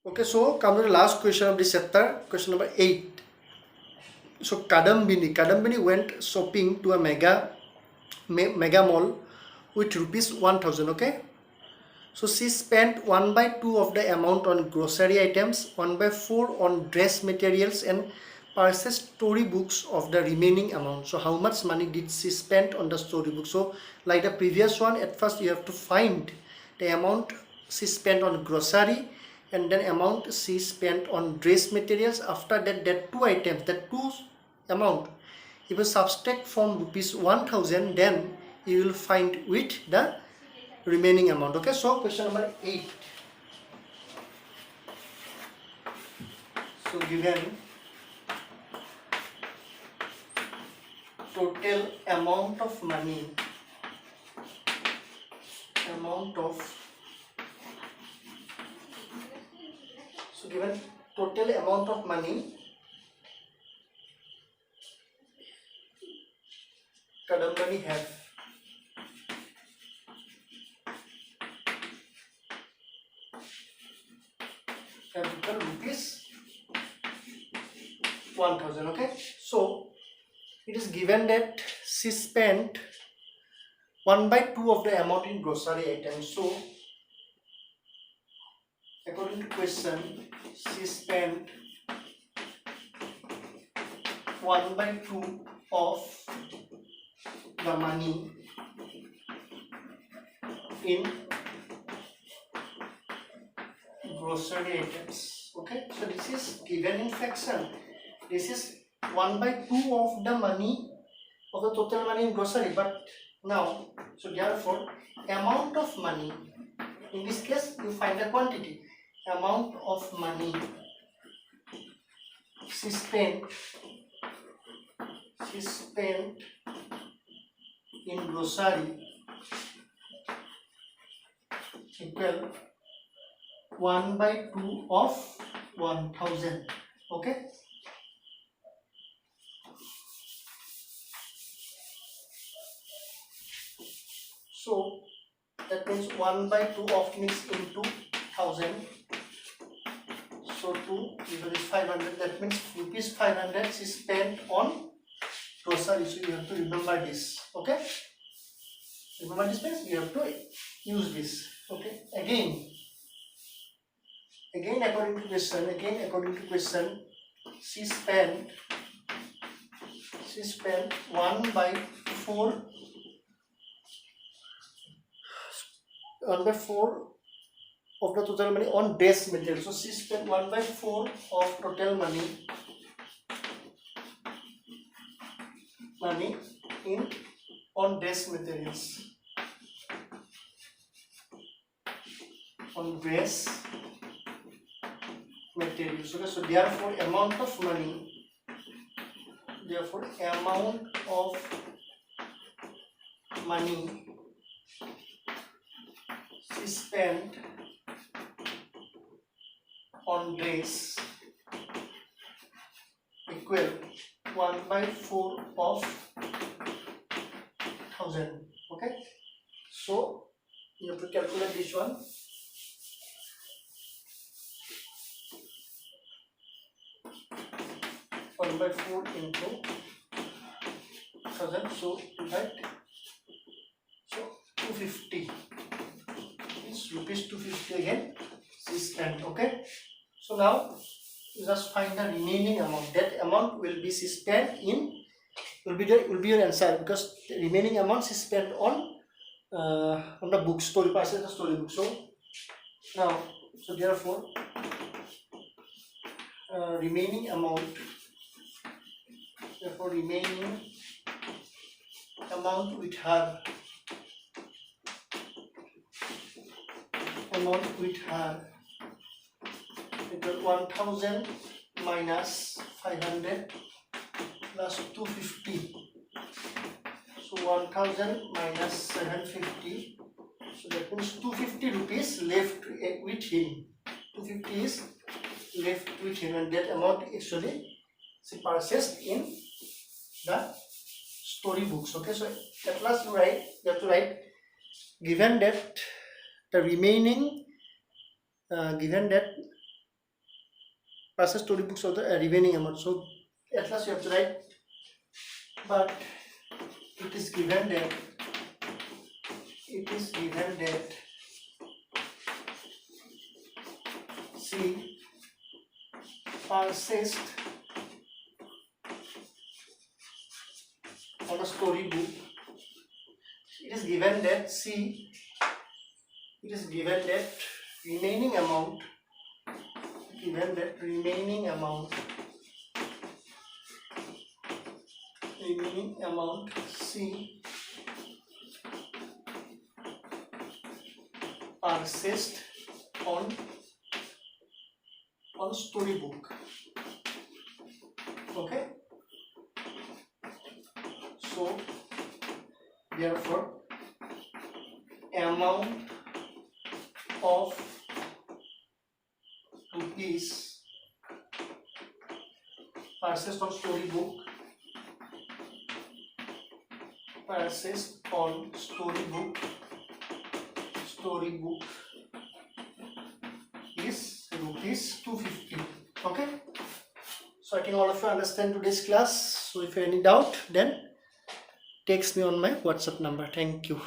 Okay, so come to the last question of this chapter, question number 8. So Kadambini went shopping to a mega mall with rupees 1000. Okay, so she spent 1/2 of the amount on grocery items, 1/4 on dress materials, and purchased storybooks of the remaining amount. So how much money did she spend on the storybook? So like the previous one, at first you have to find the amount she spent on grocery and then amount she spent on dress materials. After that, that two items, that two amount, if you subtract from rupees 1000, then you will find with the remaining amount. Okay, so question number 8. So given total amount of money, given total amount of money Kadambini have. Capital rupees 1000. Okay, so it is given that she spent 1/2 of the amount in grocery items. So according to question, she spent 1/2 of the money in grocery items. Okay, so this is given in fraction. This is 1/2 of the money of the total money in grocery. But now, so therefore, amount of money, in this case you find the quantity, amount of money she spent in grocery equal 1/2 of 1000. Okay, so that means 1/2 of means into 1000. So 2 is 500. That means rupees 500 is spent on grocery. So you have to remember this. Okay, remember this means you have to use this. Okay, again according to question, she spent 1/4 of the total money on dress material. So she spent 1/4 of total money on dress materials. Okay, so therefore amount of money she spent on dress equal 1/4 of 1000. Okay, so you have to calculate this one. 1/4 into 1000, so that, so 250 is rupees 250 again she spent. Okay, so now you just find the remaining amount. That amount will be she spent in, will be your answer, because the remaining amount she spent on the book story, purchase the storybook. So now, so therefore remaining amount with her equal 1000 minus 500 plus 250. So 1000 minus 750. So that means 250 rupees left with him. 250 is left with him, and that amount actually she purchased in the storybooks. Okay, so at last you have to write, given that the remaining purchase storybooks of the remaining amount. So at last you have to write, but it is given that C purchased on a storybook. It is given that remaining amount C purchased on storybook. Okay, so therefore amount of rupees purchased on storybook is rupees 250. Okay, so I think all of you understand today's class. So if you have any doubt, then text me on my WhatsApp number. Thank you.